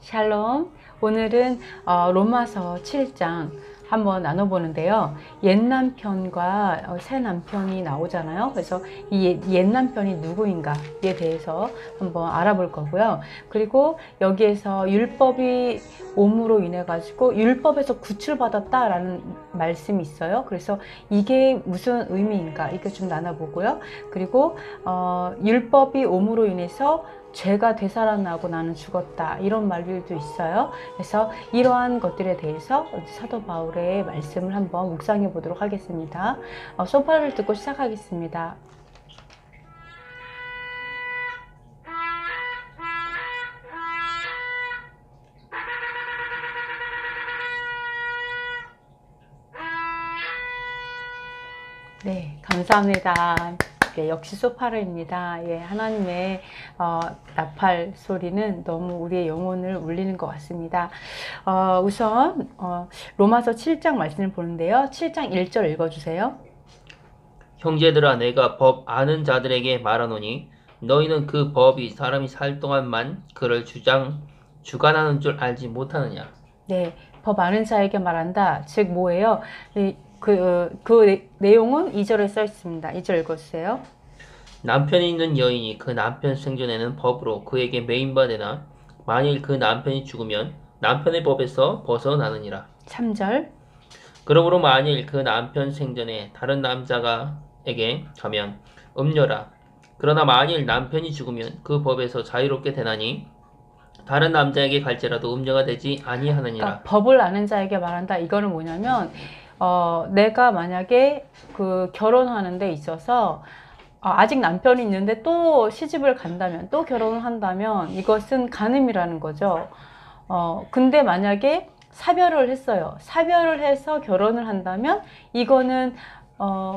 샬롬. 오늘은 로마서 7장 한번 나눠보는데요. 옛 남편과 새 남편이 나오잖아요. 그래서 이 옛 남편이 누구인가에 대해서 한번 알아볼 거고요. 그리고 여기에서 율법이 옴으로 인해 가지고 율법에서 구출받았다라는 말씀이 있어요. 그래서 이게 무슨 의미인가 이렇게 좀 나눠보고요. 그리고 율법이 옴으로 인해서 죄가 되살아나고 나는 죽었다, 이런 말들도 있어요. 그래서 이러한 것들에 대해서 사도 바울의 말씀을 한번 묵상해 보도록 하겠습니다. 소파를 듣고 시작하겠습니다. 네, 감사합니다. 예, 역시 소파르입니다. 예, 하나님의 나팔 소리는 너무 우리의 영혼을 울리는 것 같습니다. 우선 로마서 7장 말씀을 보는데요. 7장 1절 읽어주세요. 형제들아, 내가 법 아는 자들에게 말하노니 너희는 그 법이 사람이 살 동안만 그를 주관하는 줄 알지 못하느냐. 네, 법 아는 자에게 말한다. 즉 뭐예요? 그 내용은 2절에 써 있습니다. 2절 읽어주세요. 남편이 있는 여인이 그 남편 생존에는 법으로 그에게 매인받으나 만일 그 남편이 죽으면 남편의 법에서 벗어나느니라. 3절. 그러므로 만일 그 남편 생전에 다른 남자에게 가면 음녀라. 그러나 만일 남편이 죽으면 그 법에서 자유롭게 되나니 다른 남자에게 갈지라도 음녀가 되지 아니하느니라. 그러니까 법을 아는 자에게 말한다. 이거는 뭐냐면 내가 만약에 그 결혼하는 데 있어서 아직 남편이 있는데 또 시집을 간다면, 또 결혼을 한다면 이것은 간음이라는 거죠. 근데 만약에 사별을 했어요. 사별을 해서 결혼을 한다면 이거는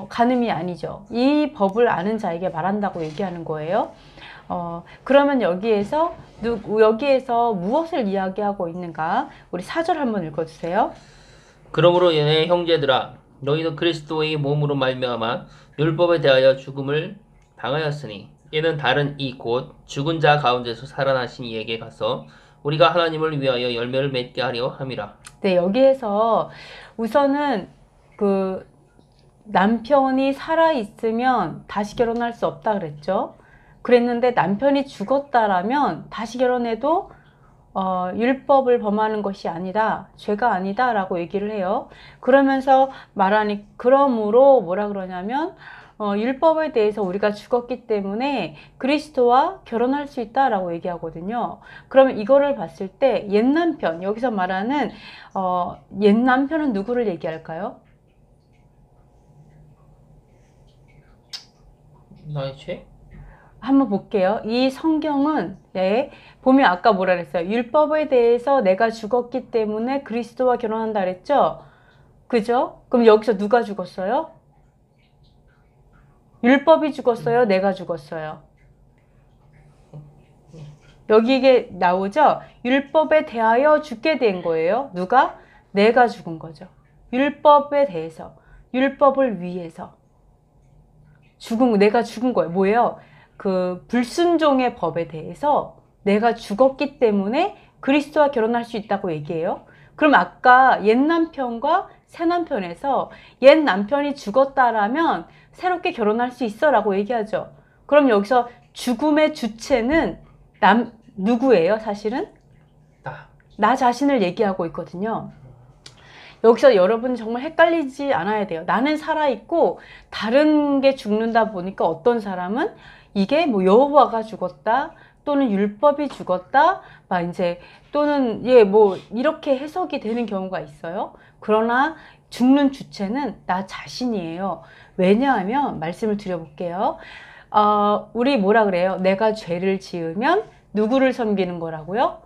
간음이 아니죠. 이 법을 아는 자에게 말한다고 얘기하는 거예요. 그러면 여기에서 무엇을 이야기하고 있는가? 우리 4절 한번 읽어주세요. 그러므로 내 형제들아, 너희도 그리스도의 몸으로 말미암아 율법에 대하여 죽음을 당하였으니 이는 다른 이 곧 죽은 자 가운데서 살아나신 이에게 가서 우리가 하나님을 위하여 열매를 맺게 하려 함이라. 네, 여기에서 우선은 그 남편이 살아 있으면 다시 결혼할 수 없다 그랬죠. 그랬는데 남편이 죽었다라면 다시 결혼해도 율법을 범하는 것이 아니다, 죄가 아니다 라고 얘기를 해요. 그러면서 말하니, 그러므로 뭐라 그러냐면 율법에 대해서 우리가 죽었기 때문에 그리스도와 결혼할 수 있다 라고 얘기하거든요. 그러면 이거를 봤을 때 옛 남편, 여기서 말하는 옛 남편은 누구를 얘기할까요? 나의 죄? 한번 볼게요. 이 성경은 보면 아까 뭐라 그랬어요? 율법에 대해서 내가 죽었기 때문에 그리스도와 결혼한다 그랬죠? 그죠? 그럼 여기서 누가 죽었어요? 율법이 죽었어요? 내가 죽었어요? 여기 이게 나오죠? 율법에 대하여 죽게 된 거예요. 누가? 내가 죽은 거죠. 율법에 대해서, 율법을 위해서 내가 죽은 거예요. 뭐예요? 그 불순종의 법에 대해서 내가 죽었기 때문에 그리스도와 결혼할 수 있다고 얘기해요. 그럼 아까 옛 남편과 새 남편에서 옛 남편이 죽었다라면 새롭게 결혼할 수 있어 라고 얘기하죠. 그럼 여기서 죽음의 주체는 누구예요? 사실은 나 자신을 얘기하고 있거든요. 여기서 여러분 정말 헷갈리지 않아야 돼요. 나는 살아있고 다른 게 죽는다 보니까 어떤 사람은 이게 뭐 여호와가 죽었다, 또는 율법이 죽었다, 막 이제 또는 뭐 이렇게 해석이 되는 경우가 있어요. 그러나 죽는 주체는 나 자신이에요. 왜냐하면 말씀을 드려볼게요. 우리 뭐라 그래요? 내가 죄를 지으면 누구를 섬기는 거라고요?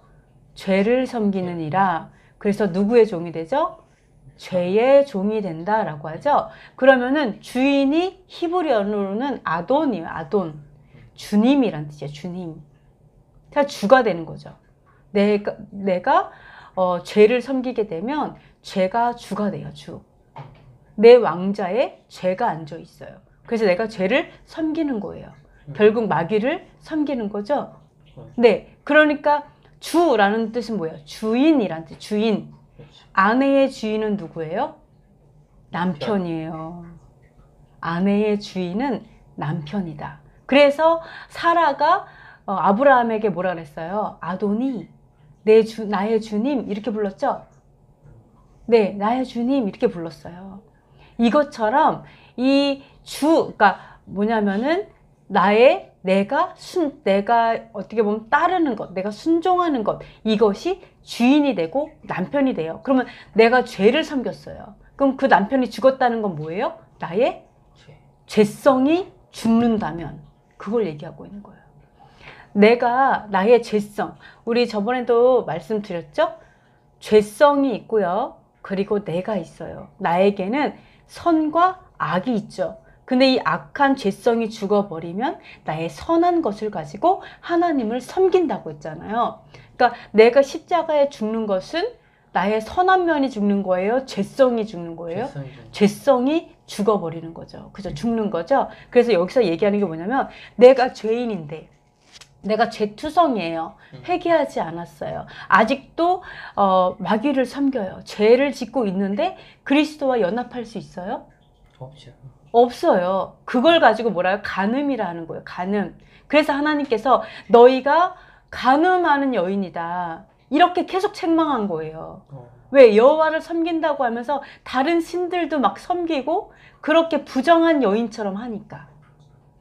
죄를 섬기는 이라. 그래서 누구의 종이 되죠? 죄의 종이 된다라고 하죠. 그러면은 주인이 히브리어로는 아돈이에요. 아돈. 주님이란 뜻이에요. 주님. 자, 주가 되는 거죠. 내가 죄를 섬기게 되면 죄가 주가 돼요. 주. 내 왕자에 죄가 앉아 있어요. 그래서 내가 죄를 섬기는 거예요. 결국 마귀를 섬기는 거죠. 네, 그러니까 주라는 뜻은 뭐예요? 주인이란 뜻. 주인. 그렇지. 아내의 주인은 누구예요? 남편이에요. 아내의 주인은 남편이다. 그래서 사라가 아브라함에게 뭐라 그랬어요? 아도니, 나의 주님 이렇게 불렀죠? 네, 나의 주님 이렇게 불렀어요. 이것처럼 그러니까 뭐냐면은 내가 어떻게 보면 따르는 것, 내가 순종하는 것, 이것이 주인이 되고 남편이 돼요. 그러면 내가 죄를 섬겼어요. 그럼 그 남편이 죽었다는 건 뭐예요? 나의 죄성이 죽는다면 그걸 얘기하고 있는 거예요. 나의 죄성, 우리 저번에도 말씀드렸죠? 죄성이 있고요. 그리고 내가 있어요. 나에게는 선과 악이 있죠. 근데 이 악한 죄성이 죽어버리면 나의 선한 것을 가지고 하나님을 섬긴다고 했잖아요. 그러니까 내가 십자가에 죽는 것은 나의 선한 면이 죽는 거예요? 죄성이 죽는 거예요? 죄성이 죽어버리는 거죠. 그죠? 죽는 거죠. 그래서 여기서 얘기하는 게 뭐냐면 내가 죄인인데 내가 죄투성이에요. 회개하지 않았어요. 아직도 마귀를 섬겨요. 죄를 짓고 있는데 그리스도와 연합할 수 있어요? 없죠. 없어요. 그걸 가지고 뭐라요? 간음이라 하는 거예요. 간음. 그래서 하나님께서 너희가 간음하는 여인이다. 이렇게 계속 책망한 거예요. 왜? 여호와를 섬긴다고 하면서 다른 신들도 막 섬기고 그렇게 부정한 여인처럼 하니까.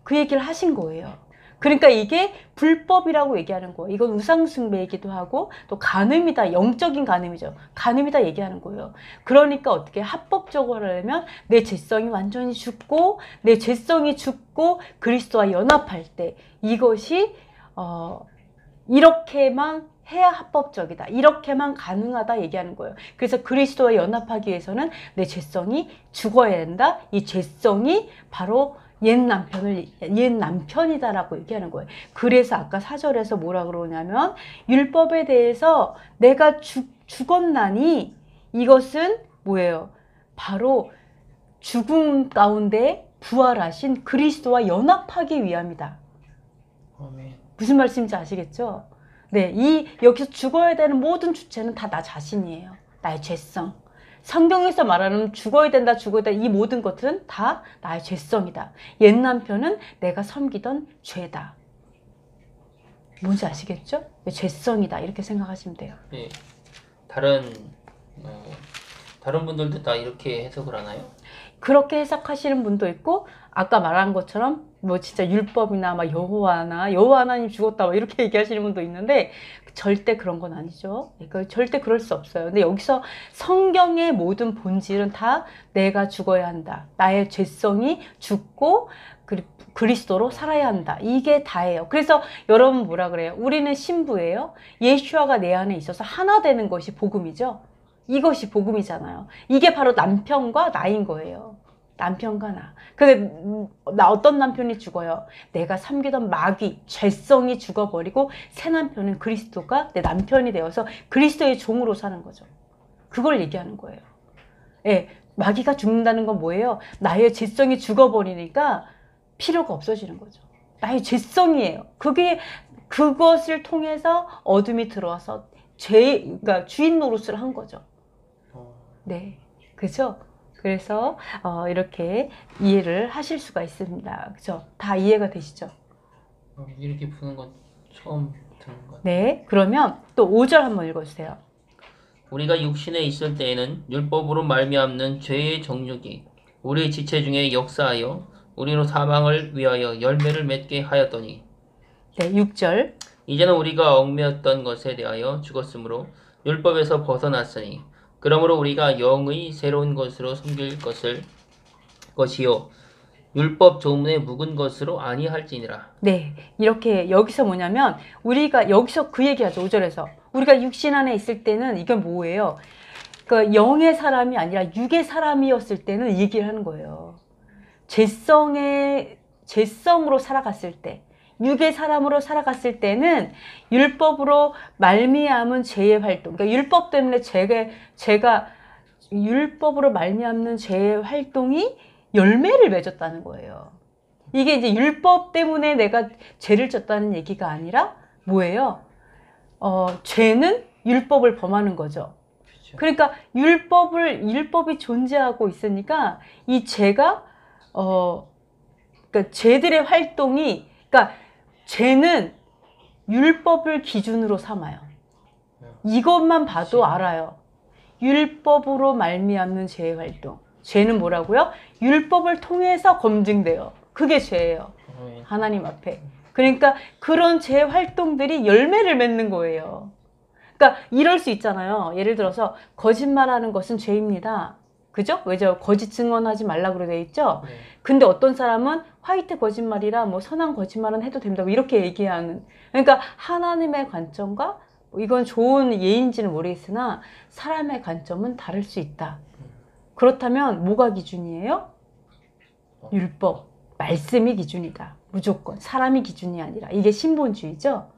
그 얘기를 하신 거예요. 그러니까 이게 불법이라고 얘기하는 거예요. 이건 우상숭배이기도 하고 또 간음이다. 영적인 간음이죠. 간음이다 얘기하는 거예요. 그러니까 어떻게 합법적으로 하려면 내 죄성이 완전히 죽고 내 죄성이 죽고 그리스도와 연합할 때 이것이 이렇게만 해야 합법적이다. 이렇게만 가능하다 얘기하는 거예요. 그래서 그리스도와 연합하기 위해서는 내 죄성이 죽어야 된다. 이 죄성이 바로 옛 남편이다라고 얘기하는 거예요. 그래서 아까 4절에서 뭐라 그러냐면 율법에 대해서 내가 죽었나니 이것은 뭐예요? 바로 죽음 가운데 부활하신 그리스도와 연합하기 위함이다. 아멘. 무슨 말씀인지 아시겠죠? 네, 여기서 죽어야 되는 모든 주체는 다 나 자신이에요. 나의 죄성. 성경에서 말하는 죽어야 된다, 이 모든 것은 다 나의 죄성이다. 옛 남편은 내가 섬기던 죄다. 뭔지 아시겠죠? 죄성이다. 이렇게 생각하시면 돼요. 네. 다른 분들도 다 이렇게 해석을 하나요? 그렇게 해석하시는 분도 있고 아까 말한 것처럼 뭐 진짜 율법이나 막 여호와 하나님 죽었다 막 이렇게 얘기하시는 분도 있는데 절대 그런 건 아니죠. 그러니까 절대 그럴 수 없어요. 근데 여기서 성경의 모든 본질은 다 내가 죽어야 한다. 나의 죄성이 죽고 그리스도로 살아야 한다. 이게 다예요. 그래서 여러분 뭐라 그래요? 우리는 신부예요. 예수아가 내 안에 있어서 하나 되는 것이 복음이죠. 이것이 복음이잖아요. 이게 바로 남편과 나인 거예요. 남편과 나. 근데 어떤 남편이 죽어요? 내가 섬기던 마귀, 죄성이 죽어버리고 새 남편은 그리스도가 내 남편이 되어서 그리스도의 종으로 사는 거죠. 그걸 얘기하는 거예요. 예, 마귀가 죽는다는 건 뭐예요? 나의 죄성이 죽어버리니까 필요가 없어지는 거죠. 나의 죄성이에요. 그것을 통해서 어둠이 들어와서 그러니까 주인 노릇을 한 거죠. 네, 그죠? 그래서 이렇게 이해를 하실 수가 있습니다. 그죠? 다 이해가 되시죠? 이렇게 푸는 건 처음 듣는 것 같아요. 네, 그러면 또 5절 한번 읽어주세요. 우리가 육신에 있을 때에는 율법으로 말미암는 죄의 정욕이 우리 지체 중에 역사하여 우리로 사망을 위하여 열매를 맺게 하였더니 네, 6절. 이제는 우리가 얽매였던 것에 대하여 죽었으므로 율법에서 벗어났으니 그러므로 우리가 영의 새로운 것으로 섬길 것이요 율법 조문에 묵은 것으로 아니할지니라. 네, 이렇게 여기서 뭐냐면 우리가 여기서 그 얘기하죠. 5절에서 우리가 육신 안에 있을 때는 이건 뭐예요? 그 영의 사람이 아니라 육의 사람이었을 때는 이 얘기를 하는 거예요. 죄성으로 살아갔을 때, 육의 사람으로 살아갔을 때는 율법으로 말미암은 죄의 활동, 그러니까 율법 때문에 제가 율법으로 말미암는 죄의 활동이 열매를 맺었다는 거예요. 이게 이제 율법 때문에 내가 죄를 졌다는 얘기가 아니라 뭐예요? 죄는 율법을 범하는 거죠. 그렇죠. 그러니까 율법이 존재하고 있으니까 이 죄가 그러니까 죄들의 활동이, 그러니까 죄는 율법을 기준으로 삼아요. 이것만 봐도 알아요. 율법으로 말미암는 죄의 활동. 죄는 뭐라고요? 율법을 통해서 검증돼요. 그게 죄예요. 하나님 앞에. 그러니까 그런 죄 활동들이 열매를 맺는 거예요. 그러니까 이럴 수 있잖아요. 예를 들어서 거짓말하는 것은 죄입니다. 그죠? 왜죠? 거짓 증언하지 말라고 되어 있죠? 네. 근데 어떤 사람은 화이트 거짓말이라 뭐 선한 거짓말은 해도 된다고 이렇게 얘기하는. 그러니까 하나님의 관점과 이건 좋은 예인지는 모르겠으나 사람의 관점은 다를 수 있다. 그렇다면 뭐가 기준이에요? 율법, 말씀이 기준이다. 무조건 사람이 기준이 아니라. 이게 신본주의죠.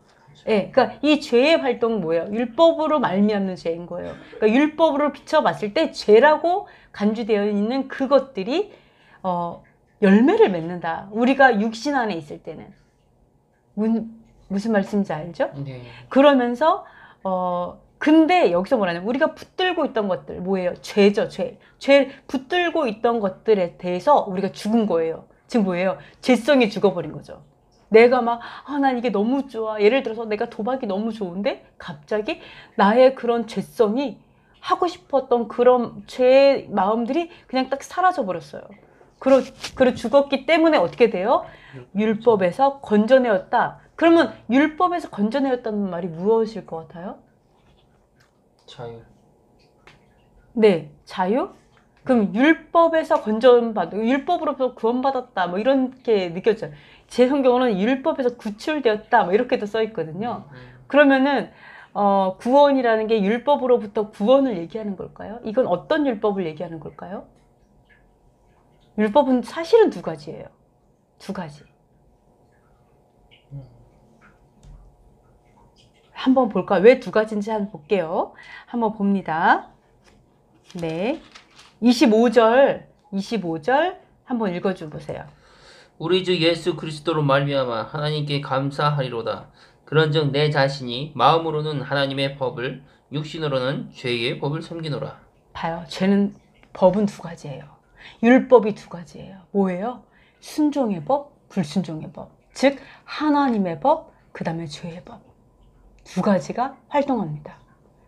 예, 그러니까 이 죄의 활동은 뭐예요? 율법으로 말미암는 죄인 거예요. 그러니까 율법으로 비춰봤을 때 죄라고 간주되어 있는 그것들이 열매를 맺는다. 우리가 육신 안에 있을 때는 무슨 말씀인지 알죠? 네. 그러면서 근데 여기서 뭐라냐면 우리가 붙들고 있던 것들 뭐예요? 죄죠, 죄. 죄 붙들고 있던 것들에 대해서 우리가 죽은 거예요. 지금 뭐예요? 죄성이 죽어버린 거죠. 내가 막 난 이게 너무 좋아. 예를 들어서 내가 도박이 너무 좋은데 갑자기 나의 그런 죄성이 하고 싶었던 그런 죄의 마음들이 그냥 딱 사라져 버렸어요. 그리고 죽었기 때문에 어떻게 돼요? 율법에서 건져내었다. 그러면 율법에서 건져내었다는 말이 무엇일 것 같아요? 자유. 네, 자유? 그럼 율법에서 율법으로부터 구원받았다. 뭐 이렇게 느껴져요. 제 성경으로는 율법에서 구출되었다. 뭐 이렇게도 써 있거든요. 그러면은 구원이라는 게 율법으로부터 구원을 얘기하는 걸까요? 이건 어떤 율법을 얘기하는 걸까요? 율법은 사실은 두 가지예요. 두 가지. 한번 볼까요? 왜 두 가지인지 한번 볼게요. 한번 봅니다. 네. 25절 한번 읽어줘 보세요. 우리 주 예수 그리스도로 말미암아 하나님께 감사하리로다. 그런즉 내 자신이 마음으로는 하나님의 법을, 육신으로는 죄의 법을 섬기노라. 봐요. 법은 두 가지예요. 율법이 두 가지예요. 뭐예요? 순종의 법, 불순종의 법. 즉 하나님의 법, 그 다음에 죄의 법. 두 가지가 활동합니다.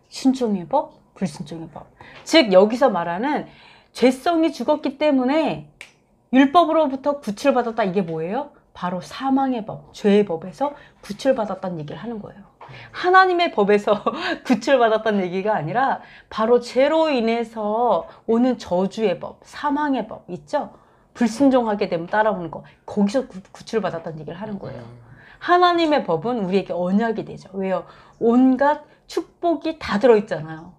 순종의 법, 불순종의 법. 즉 여기서 말하는 죄성이 죽었기 때문에 율법으로부터 구출받았다. 이게 뭐예요? 바로 사망의 법, 죄의 법에서 구출받았다는 얘기를 하는 거예요. 하나님의 법에서 구출받았다는 얘기가 아니라 바로 죄로 인해서 오는 저주의 법, 사망의 법 있죠? 불순종하게 되면 따라오는 거. 거기서 구출받았다는 얘기를 하는 거예요. 하나님의 법은 우리에게 언약이 되죠. 왜요? 온갖 축복이 다 들어있잖아요.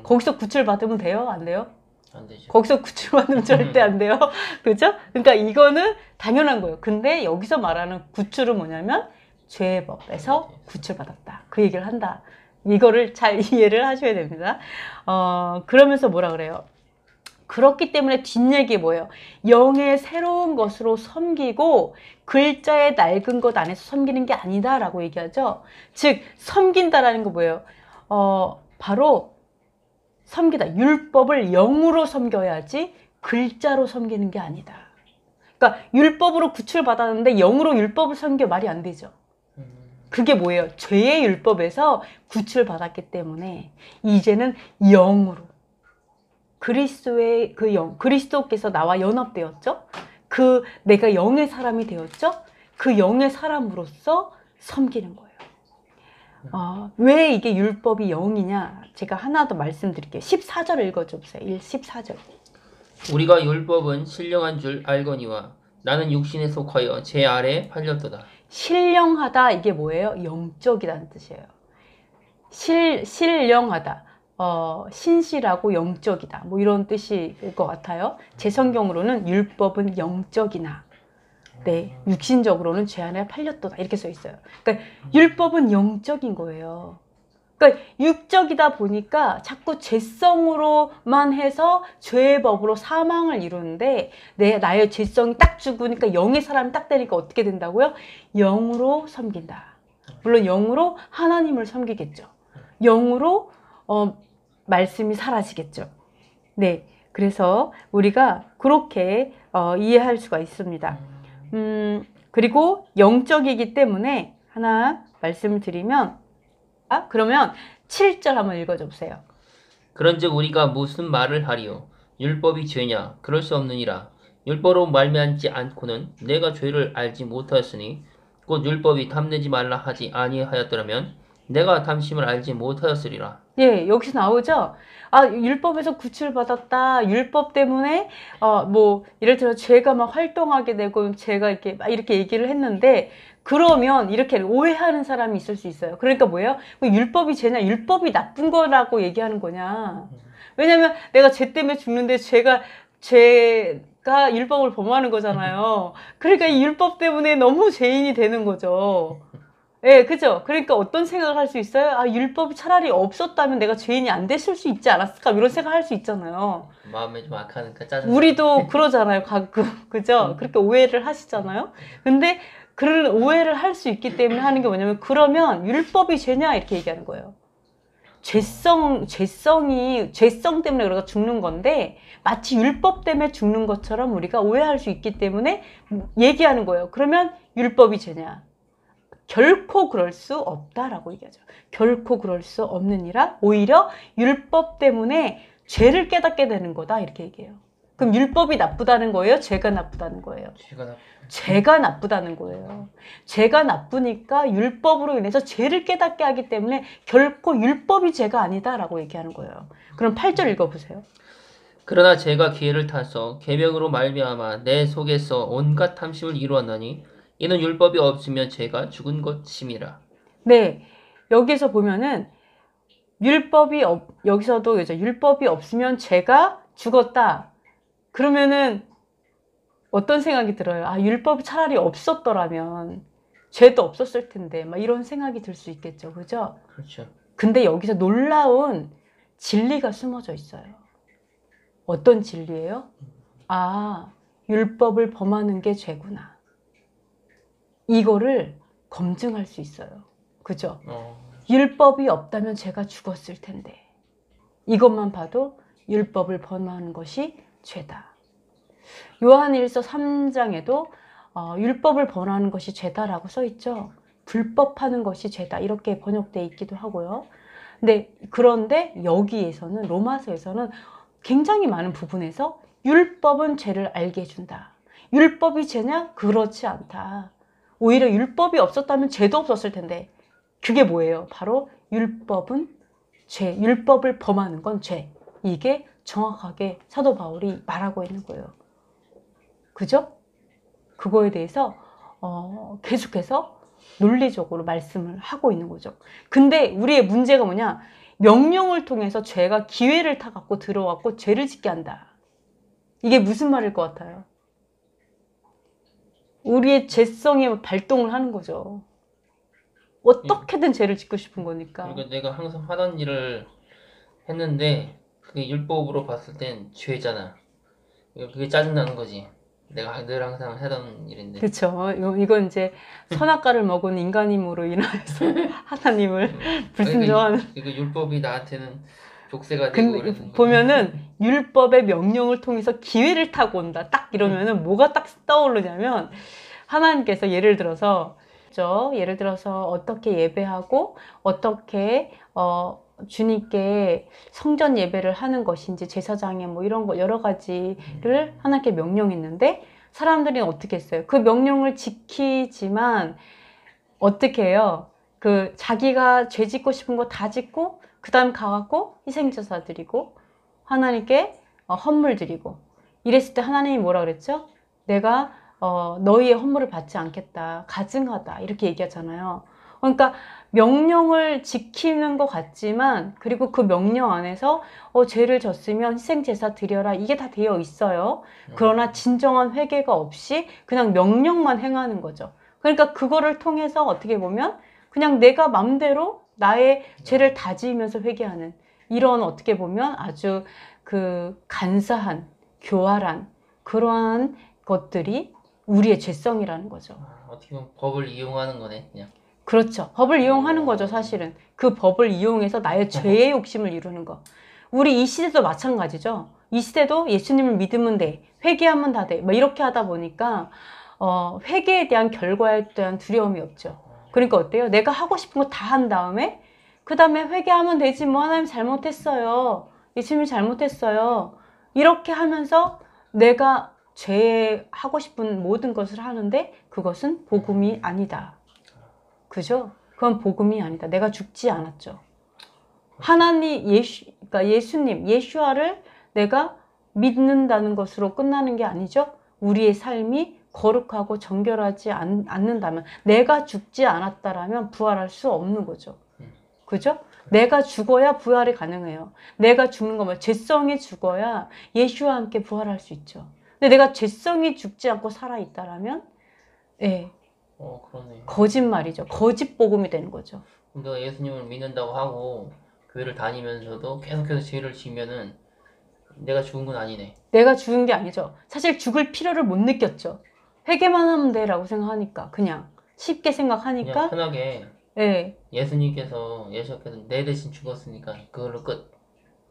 거기서 구출받으면 돼요? 안 돼요? 안 되죠. 거기서 구출받으면 절대 안 돼요. 그죠? 그러니까 이거는 당연한 거예요. 근데 여기서 말하는 구출은 뭐냐면 죄의 법에서 구출받았다. 그 얘기를 한다. 이거를 잘 이해를 하셔야 됩니다. 그러면서 뭐라 그래요? 그렇기 때문에 뒷얘기 뭐예요? 영의 새로운 것으로 섬기고 글자의 낡은 것 안에서 섬기는 게 아니다 라고 얘기하죠. 즉 섬긴다라는 거 뭐예요? 바로 섬기다. 율법을 영으로 섬겨야지 글자로 섬기는 게 아니다. 그러니까 율법으로 구출받았는데 영으로 율법을 섬겨 말이 안 되죠. 그게 뭐예요? 죄의 율법에서 구출받았기 때문에 이제는 영으로 그리스도의 그 영, 그리스도께서 나와 연합되었죠. 내가 영의 사람이 되었죠. 그 영의 사람으로서 섬기는 거예요. 왜 이게 율법이 영이냐? 제가 하나 더 말씀드릴게요. 14절 읽어줘 보세요. 14절. 우리가 율법은 신령한 줄 알거니와 나는 육신에 속하여 제 아래에 팔렸도다. 신령하다 이게 뭐예요? 영적이라는 뜻이에요. 신령하다. 신실하고 영적이다. 뭐 이런 뜻일 것 같아요. 제 성경으로는 율법은 영적이나 네, 육신적으로는 죄 안에 팔렸도다 이렇게 써 있어요. 그러니까 율법은 영적인 거예요. 그러니까 육적이다 보니까 자꾸 죄성으로만 해서 죄의 법으로 사망을 이루는데 나의 죄성이 딱 죽으니까 영의 사람이 딱 되니까 어떻게 된다고요? 영으로 섬긴다. 물론 영으로 하나님을 섬기겠죠. 영으로 말씀이 사라지겠죠. 네, 그래서 우리가 그렇게 이해할 수가 있습니다. 그리고 영적이기 때문에 하나 말씀을 드리면, 그러면 7절 한번 읽어줘 보세요. 그런즉 우리가 무슨 말을 하리요? 율법이 죄냐? 그럴 수 없느니라. 율법으로 말미암지 않고는 내가 죄를 알지 못하였으니 곧 율법이 탐내지 말라 하지 아니하였더라면 내가 탐심을 알지 못하였으리라. 예, 여기서 나오죠? 율법에서 구출받았다. 율법 때문에, 예를 들어 죄가 막 활동하게 되고, 제가 이렇게, 막 이렇게 얘기를 했는데, 그러면 이렇게 오해하는 사람이 있을 수 있어요. 그러니까 뭐예요? 율법이 죄냐? 율법이 나쁜 거라고 얘기하는 거냐? 왜냐면 내가 죄 때문에 죽는데 죄가 율법을 범하는 거잖아요. 그러니까 이 율법 때문에 너무 죄인이 되는 거죠. 예, 그죠? 그러니까 어떤 생각을 할 수 있어요? 율법이 차라리 없었다면 내가 죄인이 안 됐을 수 있지 않았을까? 이런 생각을 할 수 있잖아요. 마음에 좀 악하니까 짜증나. 우리도 그러잖아요, 가끔. 그죠? 그렇게 오해를 하시잖아요? 근데 그런 오해를 할 수 있기 때문에 하는 게 뭐냐면, 그러면 율법이 죄냐? 이렇게 얘기하는 거예요. 죄성 때문에 우리가 죽는 건데, 마치 율법 때문에 죽는 것처럼 우리가 오해할 수 있기 때문에 얘기하는 거예요. 그러면 율법이 죄냐? 결코 그럴 수 없다라고 얘기하죠. 결코 그럴 수 없느니라. 오히려 율법 때문에 죄를 깨닫게 되는 거다 이렇게 얘기해요. 그럼 율법이 나쁘다는 거예요? 죄가 나쁘다는 거예요? 죄가 나쁘다는 거예요. 죄가 나쁘니까 율법으로 인해서 죄를 깨닫게 하기 때문에 결코 율법이 죄가 아니다라고 얘기하는 거예요. 그럼 8절 읽어보세요. 그러나 제가 기회를 타서 계명으로 말미암아 내 속에서 온갖 탐심을 이루었나니 이는 율법이 없으면 죄가 죽은 것임이라. 네, 여기서 보면은 여기서도 율법이 없으면 죄가 죽었다. 그러면은 어떤 생각이 들어요? 율법이 차라리 없었더라면 죄도 없었을 텐데 막 이런 생각이 들 수 있겠죠. 그죠? 그렇죠. 근데 여기서 놀라운 진리가 숨어져 있어요. 어떤 진리예요? 율법을 범하는 게 죄구나. 이거를 검증할 수 있어요. 그죠? 율법이 없다면 제가 죽었을 텐데 이것만 봐도 율법을 범하는 것이 죄다. 요한일서 3장에도 율법을 범하는 것이 죄다라고 써 있죠. 불법하는 것이 죄다 이렇게 번역되어 있기도 하고요. 그런데 여기에서는 로마서에서는 굉장히 많은 부분에서 율법은 죄를 알게 해준다. 율법이 죄냐? 그렇지 않다. 오히려 율법이 없었다면 죄도 없었을 텐데 그게 뭐예요? 바로 율법은 죄, 율법을 범하는 건 죄. 이게 정확하게 사도 바울이 말하고 있는 거예요. 그죠? 그거에 대해서 계속해서 논리적으로 말씀을 하고 있는 거죠. 근데 우리의 문제가 뭐냐? 명령을 통해서 죄가 기회를 타갖고 들어왔고 죄를 짓게 한다. 이게 무슨 말일 것 같아요? 우리의 죄성이 발동을 하는 거죠. 어떻게든 죄를 짓고 싶은 거니까. 그러니까 내가 항상 하던 일을 했는데 그게 율법으로 봤을 땐 죄잖아. 그게 짜증나는 거지. 내가 늘 항상 하던 일인데. 그렇죠. 이건 이제 선악과를 먹은 인간임으로 인해서 하나님을 불순종하는. 그러니까 율법이 나한테는 족쇄가 되고 그러는 거지. 보면은 율법의 명령을 통해서 기회를 타고 온다. 딱 이러면은 뭐가 딱 떠오르냐면 하나님께서 예를 들어서 어떻게 예배하고 어떻게 주님께 성전 예배를 하는 것인지 제사장에 뭐 이런 거 여러 가지를 하나님께 명령했는데 사람들이 어떻게 했어요? 그 명령을 지키지만 어떻게 해요? 자기가 죄 짓고 싶은 거 다 짓고 그 다음 가갖고 희생제사 드리고 하나님께 헌물 드리고 이랬을 때 하나님이 뭐라 그랬죠? 내가 너희의 헌물을 받지 않겠다. 가증하다. 이렇게 얘기하잖아요. 그러니까 명령을 지키는 것 같지만 그리고 그 명령 안에서 죄를 졌으면 희생제사 드려라. 이게 다 되어 있어요. 그러나 진정한 회개가 없이 그냥 명령만 행하는 거죠. 그러니까 그거를 통해서 어떻게 보면 그냥 내가 맘대로 나의 죄를 다지면서 회개하는 이런 어떻게 보면 아주 간사한 교활한 그러한 것들이 우리의 죄성이라는 거죠. 어떻게 보면 법을 이용하는 거네, 그냥. 그렇죠. 법을 이용하는 거죠, 사실은. 그 법을 이용해서 나의 죄의 욕심을 이루는 거. 우리 이 시대도 마찬가지죠. 이 시대도 예수님을 믿으면 돼. 회개하면 다 돼. 뭐 이렇게 하다 보니까 회개에 대한 결과에 대한 두려움이 없죠. 그러니까 어때요? 내가 하고 싶은 거 다 한 다음에 그 다음에 회개하면 되지. 뭐 하나님 잘못했어요. 예수님이 잘못했어요. 이렇게 하면서 내가 죄 하고 싶은 모든 것을 하는데 그것은 복음이 아니다. 그죠? 그건 복음이 아니다. 내가 죽지 않았죠. 하나님, 그러니까 예수님, 예슈아를 내가 믿는다는 것으로 끝나는 게 아니죠. 우리의 삶이 거룩하고 정결하지 않는다면, 내가 죽지 않았다라면 부활할 수 없는 거죠. 그죠? 내가 죽어야 부활이 가능해요. 내가 죽는 거면 죄성이 죽어야 예수와 함께 부활할 수 있죠. 근데 내가 죄성이 죽지 않고 살아있다라면, 예, 그러네. 거짓말이죠. 거짓 복음이 되는 거죠. 내가 예수님을 믿는다고 하고 교회를 다니면서도 계속해서 죄를 지면은 내가 죽은 건 아니네. 내가 죽은 게 아니죠. 사실 죽을 필요를 못 느꼈죠. 회개만 하면 돼라고 생각하니까 그냥 쉽게 그냥 생각하니까 편하게 예, 예수께서 내 대신 죽었으니까 그걸로 끝.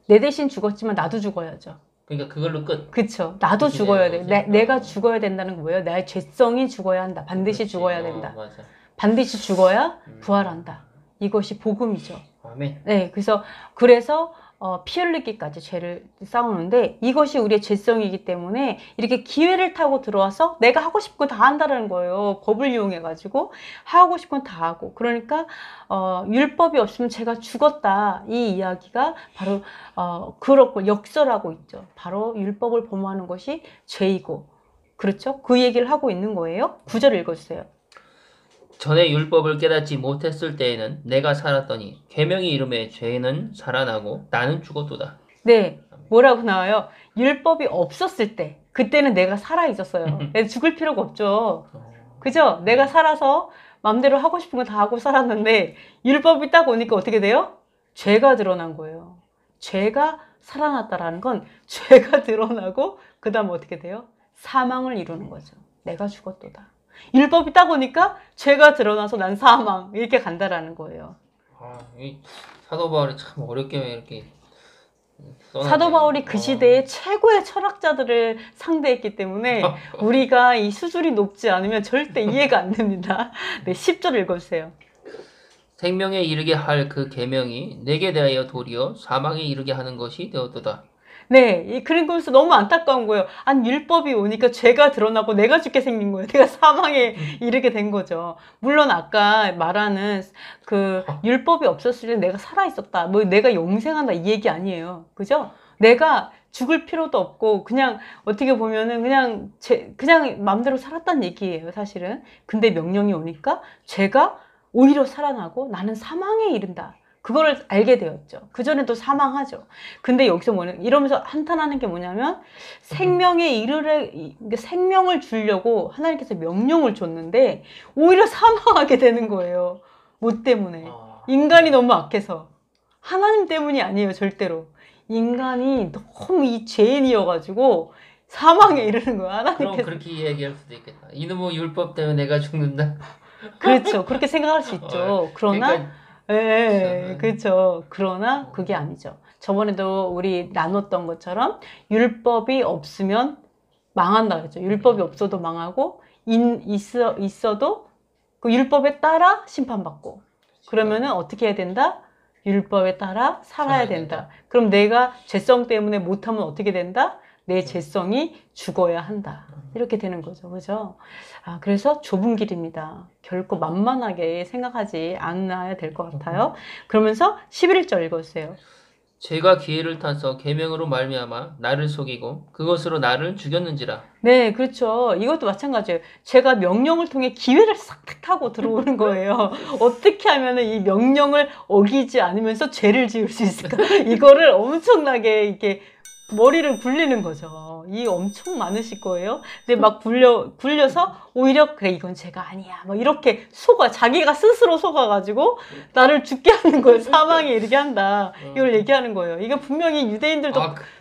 내 대신 죽었지만 나도 죽어야죠. 그러니까 그걸로 끝. 그쵸. 나도 그치, 죽어야 돼. 거지. 내가 죽어야 된다는 건 뭐예요? 나의 죄성이 죽어야 한다. 반드시 그렇지. 죽어야 된다. 맞아. 반드시 죽어야 부활한다. 이것이 복음이죠. 아멘. 네, 그래서 피 흘리기까지 죄를 싸우는데 이것이 우리의 죄성이기 때문에 이렇게 기회를 타고 들어와서 내가 하고 싶은 거 다 한다는 거예요. 법을 이용해 가지고 하고 싶은 건 다 하고. 그러니까 율법이 없으면 제가 죽었다. 이 이야기가 바로 그렇고 역설하고 있죠. 바로 율법을 범하는 것이 죄이고. 그렇죠? 그 얘기를 하고 있는 거예요. 9절 읽어주세요. 전에 율법을 깨닫지 못했을 때에는 내가 살았더니 계명이 이름에 죄는 살아나고 나는 죽었도다. 네, 뭐라고 나와요? 율법이 없었을 때, 그때는 내가 살아 있었어요. 내가 죽을 필요가 없죠. 그죠? 내가 살아서 마음대로 하고 싶은 거 다 하고 살았는데 율법이 딱 오니까 어떻게 돼요? 죄가 드러난 거예요. 죄가 살아났다라는 건 죄가 드러나고 그 다음 어떻게 돼요? 사망을 이루는 거죠. 내가 죽었도다. 율법이 딱 오니까 죄가 드러나서 난 사망 이렇게 간다라는 거예요. 이 사도 바울이 참 어렵게 이렇게 써놨네. 사도 바울이 그 시대의 최고의 철학자들을 상대했기 때문에 우리가 이 수준이 높지 않으면 절대 이해가 안 됩니다. 네, 10절 읽어주세요. 생명에 이르게 할 그 계명이 내게 대하여 도리어 사망에 이르게 하는 것이 되었도다. 네, 이 그림 보면서 너무 안타까운 거예요. 아니, 율법이 오니까 죄가 드러나고 내가 죽게 생긴 거예요. 내가 사망에 이르게 된 거죠. 물론 아까 말하는 그 율법이 없었을 때 내가 살아있었다. 뭐 내가 영생한다 이 얘기 아니에요. 그죠? 내가 죽을 필요도 없고 그냥 어떻게 보면은 그냥 마음대로 살았다는 얘기예요, 사실은. 근데 명령이 오니까 죄가 오히려 살아나고 나는 사망에 이른다. 그거를 알게 되었죠. 그전에도 사망하죠. 근데 여기서 이러면서 한탄하는 게 뭐냐면 생명을 주려고 하나님께서 명령을 줬는데 오히려 사망하게 되는 거예요. 뭐 때문에? 인간이 너무 악해서. 하나님 때문이 아니에요, 절대로. 인간이 너무 이 죄인이어가지고 사망에 이르는 거야, 하나님께서. 그럼 그렇게 얘기할 수도 있겠다. 이놈의 율법 때문에 내가 죽는다. 그렇죠. 그렇게 생각할 수 있죠. 그러나 그러니까 예, 그렇죠. 그러나 그게 아니죠. 저번에도 우리 나눴던 것처럼 율법이 없으면 망한다 그랬죠. 율법이 없어도 망하고 있어도 그 율법에 따라 심판받고. 그러면은 어떻게 해야 된다? 율법에 따라 살아야 된다. 그럼 내가 죄성 때문에 못하면 어떻게 된다? 내 죄성이 죽어야 한다. 이렇게 되는 거죠. 그죠? 그래서 좁은 길입니다. 결코 만만하게 생각하지 않아야 될 것 같아요. 그러면서 11절 읽어주세요. 죄가 기회를 타서 계명으로 말미암아 나를 속이고 그것으로 나를 죽였는지라. 네, 그렇죠. 이것도 마찬가지예요. 제가 명령을 통해 기회를 싹 타고 들어오는 거예요. 어떻게 하면 이 명령을 어기지 않으면서 죄를 지을 수 있을까? 이거를 엄청나게 이렇게 머리를 굴리는 거죠. 이 엄청 많으실 거예요. 근데 막 굴려서 오히려 그래 이건 죄가 아니야. 막 이렇게 자기가 스스로 속아가지고 나를 죽게 하는 거예요. 사망에 이르게 한다. 이걸 얘기하는 거예요. 이게 분명히 유대인들도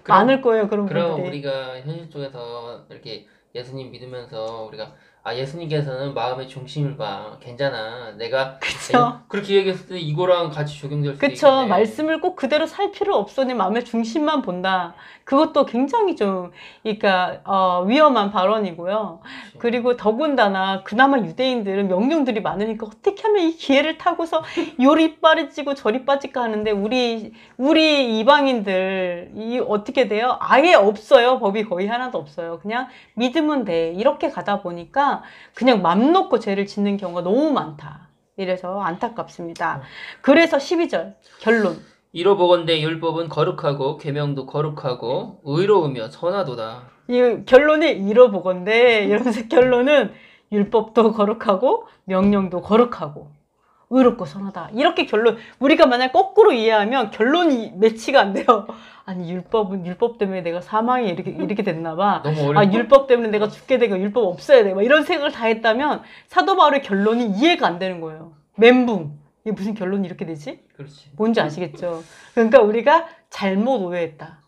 많을 거예요. 그런 그럼 분들이. 우리가 현실 쪽에서 이렇게 예수님 믿으면서 우리가 아, 예수님께서는 마음의 중심을 봐. 괜찮아. 내가 그쵸? 그렇게 얘기했을 때 이거랑 같이 적용될 수도 그쵸. 있겠네. 말씀을 꼭 그대로 살 필요 없어. 내 마음의 중심만 본다. 그것도 굉장히 좀, 그러니까, 위험한 발언이고요. 그치. 그리고 더군다나, 그나마 유대인들은 명령들이 많으니까 어떻게 하면 이 기회를 타고서 요리 빠지고 저리 빠질까 하는데, 우리 이방인들, 어떻게 돼요? 아예 없어요. 법이 거의 하나도 없어요. 그냥 믿으면 돼. 이렇게 가다 보니까, 그냥 맘 놓고 죄를 짓는 경우가 너무 많다. 이래서 안타깝습니다. 그래서 12절 결론. 이로보건대 율법은 거룩하고 계명도 거룩하고 의로우며 선하도다. 이 결론이 이러보건데 이러면서 결론은 율법도 거룩하고 명령도 거룩하고 의롭고 선하다. 이렇게 결론. 우리가 만약 거꾸로 이해하면 결론이 매치가 안 돼요. 아니 율법 때문에 내가 사망에 이렇게 됐나 봐. 너무 아 어렵다. 율법 때문에 내가 죽게 되고 율법 없어야 돼. 막 이런 생각을 다 했다면 사도 바울의 결론이 이해가 안 되는 거예요. 멘붕. 이게 무슨 결론이 이렇게 되지? 그렇지. 뭔지 아시겠죠? 그러니까 우리가 잘못 오해했다.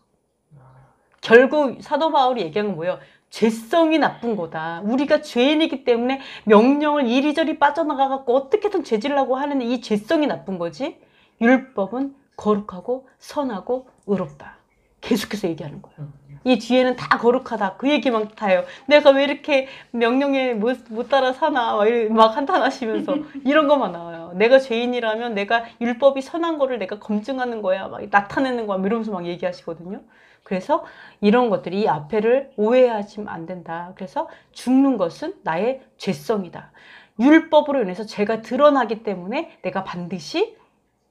결국 사도 바울이 얘기한 건 뭐예요? 죄성이 나쁜 거다. 우리가 죄인이기 때문에 명령을 이리저리 빠져나가갖고 어떻게든 죄질라고 하는 이 죄성이 나쁜 거지. 율법은 거룩하고 선하고 의롭다. 계속해서 얘기하는 거예요. 이 뒤에는 다 거룩하다. 그 얘기만 타요. 내가 왜 이렇게 명령에 못 따라 사나 막 한탄하시면서 이런 것만 나와요. 내가 죄인이라면 내가 율법이 선한 거를 내가 검증하는 거야. 막 나타내는 거야. 이러면서 막 얘기하시거든요. 그래서 이런 것들이 이 앞에를 오해하시면 안 된다. 그래서 죽는 것은 나의 죄성이다. 율법으로 인해서 죄가 드러나기 때문에 내가 반드시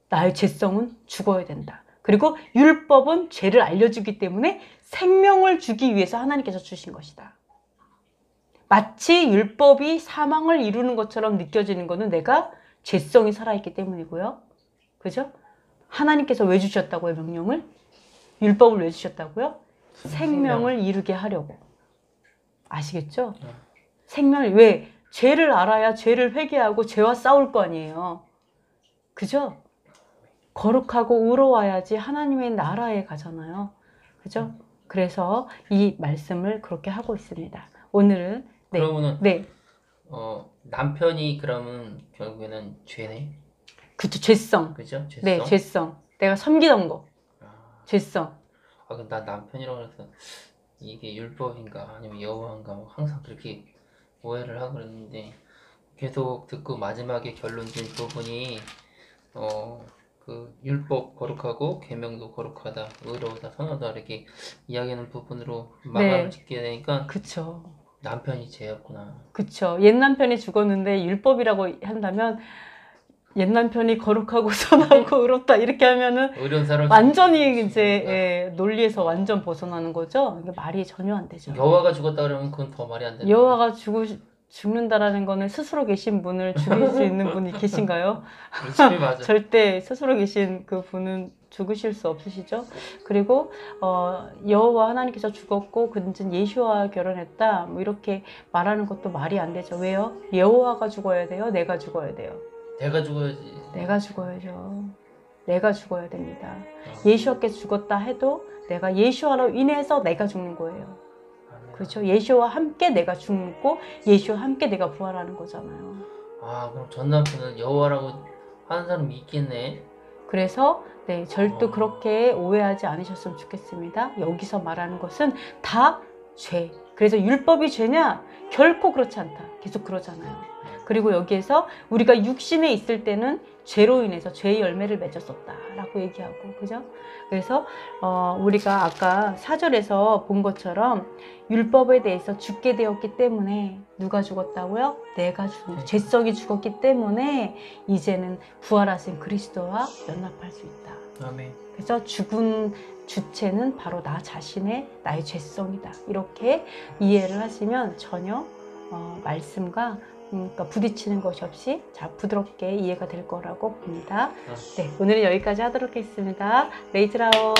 나의 죄성은 죽어야 된다. 그리고 율법은 죄를 알려주기 때문에 생명을 주기 위해서 하나님께서 주신 것이다. 마치 율법이 사망을 이루는 것처럼 느껴지는 것은 내가 죄성이 살아있기 때문이고요. 그죠? 하나님께서 왜 주셨다고요, 명령을? 율법을 왜 주셨다고요? 생명을 이루게 하려고. 아시겠죠? 생명을 왜? 죄를 알아야 죄를 회개하고 죄와 싸울 거 아니에요. 그죠? 거룩하고 의로워야지 하나님의 나라에 가잖아요. 그죠? 그래서 이 말씀을 그렇게 하고 있습니다. 오늘은 그러면은 네. 남편이 그러면 결국에는 죄네. 그쵸, 죄성. 그죠? 죄성. 네, 죄성. 내가 섬기던 거. 아, 죄성. 그럼 난 남편이라고 해서 이게 율법인가 아니면 여호와인가 뭐 항상 그렇게 오해를 하고 그랬는데 계속 듣고 마지막에 결론 진 부분이 그 율법 거룩하고 계명도 거룩하다, 의로우다, 선하다 이렇게 이야기하는 부분으로 마감을 네. 짓게 되니까 그쵸. 남편이 죄였구나. 그쵸. 옛 남편이 죽었는데 율법이라고 한다면 옛 남편이 거룩하고 선하고 의롭다 이렇게 하면은 의로운 사람 완전히 이제 논리에서 완전 벗어나는 거죠. 이게 말이 전혀 안 되죠. 여호와가 죽었다 그러면 그건 더 말이 안 되는 여호와가 죽는다라는 거는 스스로 계신 분을 죽일 수 있는 분이 계신가요? 그렇지, 맞아. 절대 스스로 계신 그 분은 죽으실 수 없으시죠. 그리고 여호와 하나님께서 죽었고 그는 예수와 결혼했다. 뭐 이렇게 말하는 것도 말이 안 되죠. 왜요? 여호와가 죽어야 돼요? 내가 죽어야 돼요? 내가 죽어야지. 내가 죽어야죠. 내가 죽어야 됩니다. 예수와께서 죽었다 해도 내가 예수와로 인해서 내가 죽는 거예요. 그렇죠? 예수와 함께 내가 죽고 예수와 함께 내가 부활하는 거잖아요. 아, 그럼 전 남편은 여호와라고 하는 사람이 있겠네. 그래서 절대 그렇게 오해하지 않으셨으면 좋겠습니다. 여기서 말하는 것은 다 죄. 그래서 율법이 죄냐? 결코 그렇지 않다. 계속 그러잖아요. 그리고 여기에서 우리가 육신에 있을 때는 죄로 인해서 죄의 열매를 맺었었다라고 얘기하고, 그죠? 그래서 우리가 아까 4절에서 본 것처럼 율법에 대해서 죽게 되었기 때문에 누가 죽었다고요? 내가 죄성이 죽었기 때문에 이제는 부활하신 그리스도와 연합할 수 있다. 아멘. 그래서 죽은 주체는 바로 나 자신의 나의 죄성이다. 이렇게 이해를 하시면 전혀 말씀과 그러니까 부딪히는 것이 없이 부드럽게 이해가 될 거라고 봅니다. 네, 오늘은 여기까지 하도록 하겠습니다. 레이트라웃.